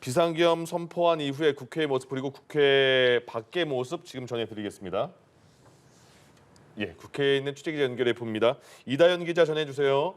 비상계엄 선포한 이후에 국회의 모습 그리고 국회 밖의 모습 지금 전해드리겠습니다. 예, 국회에 있는 취재기자 연결해 봅니다. 이다연 기자 전해주세요.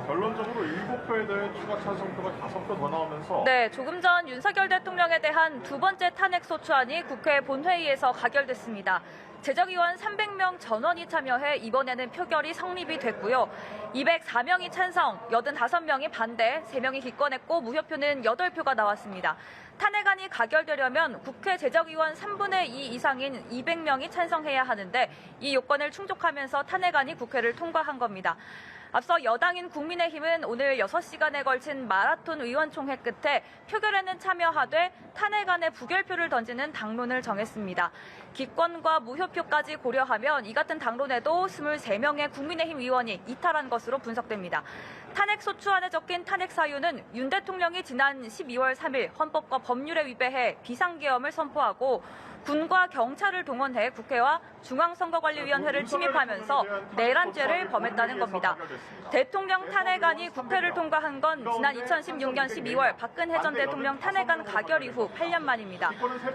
결론적으로 7표에 대해 추가 찬성표가 5표 더 나오면서 네, 조금 전 윤석열 대통령에 대한 두 번째 탄핵 소추안이 국회 본회의에서 가결됐습니다. 제적의원 300명 전원이 참여해 이번에는 표결이 성립이 됐고요. 204명이 찬성, 85명이 반대, 3명이 기권했고 무효표는 8표가 나왔습니다. 탄핵안이 가결되려면 국회 제적의원 3분의 2 이상인 200명이 찬성해야 하는데 이 요건을 충족하면서 탄핵안이 국회를 통과한 겁니다. 앞서 여당인 국민의힘은 오늘 6시간에 걸친 마라톤 의원총회 끝에 표결에는 참여하되 탄핵안에 부결표를 던지는 당론을 정했습니다. 기권과 무효표까지 고려하면 이 같은 당론에도 23명의 국민의힘 의원이 이탈한 것으로 분석됩니다. 탄핵 소추안에 적힌 탄핵 사유는 윤 대통령이 지난 12월 3일 헌법과 법률에 위배해 비상계엄을 선포하고 군과 경찰을 동원해 국회와 중앙선거관리위원회를 침입하면서 내란죄를 범했다는 겁니다. 대통령 탄핵안이 국회를 통과한 건 지난 2016년 12월 박근혜 전 대통령 탄핵안 가결 이후 8년 만입니다.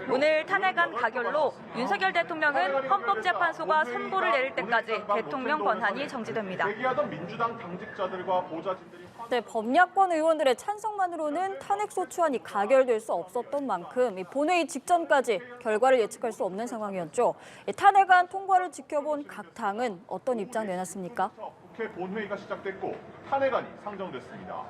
오늘 탄핵안 가결로 윤석열 대통령은 헌법재판소가 선고를 내릴 때까지 대통령 권한이 정지됩니다. 대기하던 민주당 당직자들과 보좌진들이 네, 범야권 의원들의 찬성만으로는 탄핵 소추안이 가결될 수 없었던 만큼 본회의 직전까지 결과를 예측할 수 없는 상황이었죠. 탄핵안 통과를 지켜본 각 당은 어떤 입장 내놨습니까? 국회 본회의가 시작됐고 탄핵안이 상정됐습니다.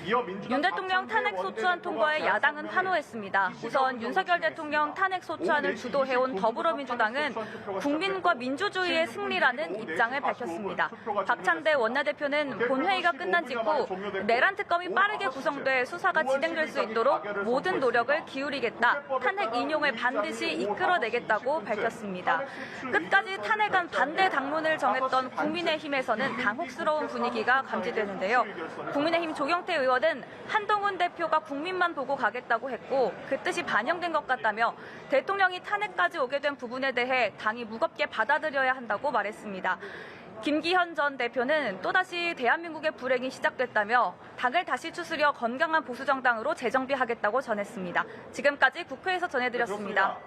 윤 대통령 탄핵 소추안 통과에 야당은 환호했습니다. 우선 윤석열 대통령 탄핵 소추안을 주도해온 더불어민주당은 국민과 민주주의의 승리라는 입장을 밝혔습니다. 박찬대 원내대표는 본회의가 끝난 직후 내란 특검이 빠르게 구성돼 수사가 진행될 수 있도록 모든 노력을 기울이겠다. 탄핵 인용을 반드시 이끌어내겠다고 밝혔습니다. 끝까지 탄핵안 반대 당론을 정했던 국민의힘에서는 당혹스러운 분위기가 감지되는데요. 국민의힘 조경태 의원은 한동훈 대표가 국민만 보고 가겠다고 했고 그 뜻이 반영된 것 같다며 대통령이 탄핵까지 오게 된 부분에 대해 당이 무겁게 받아들여야 한다고 말했습니다. 김기현 전 대표는 또다시 대한민국의 불행이 시작됐다며 당을 다시 추스려 건강한 보수정당으로 재정비하겠다고 전했습니다. 지금까지 국회에서 전해드렸습니다.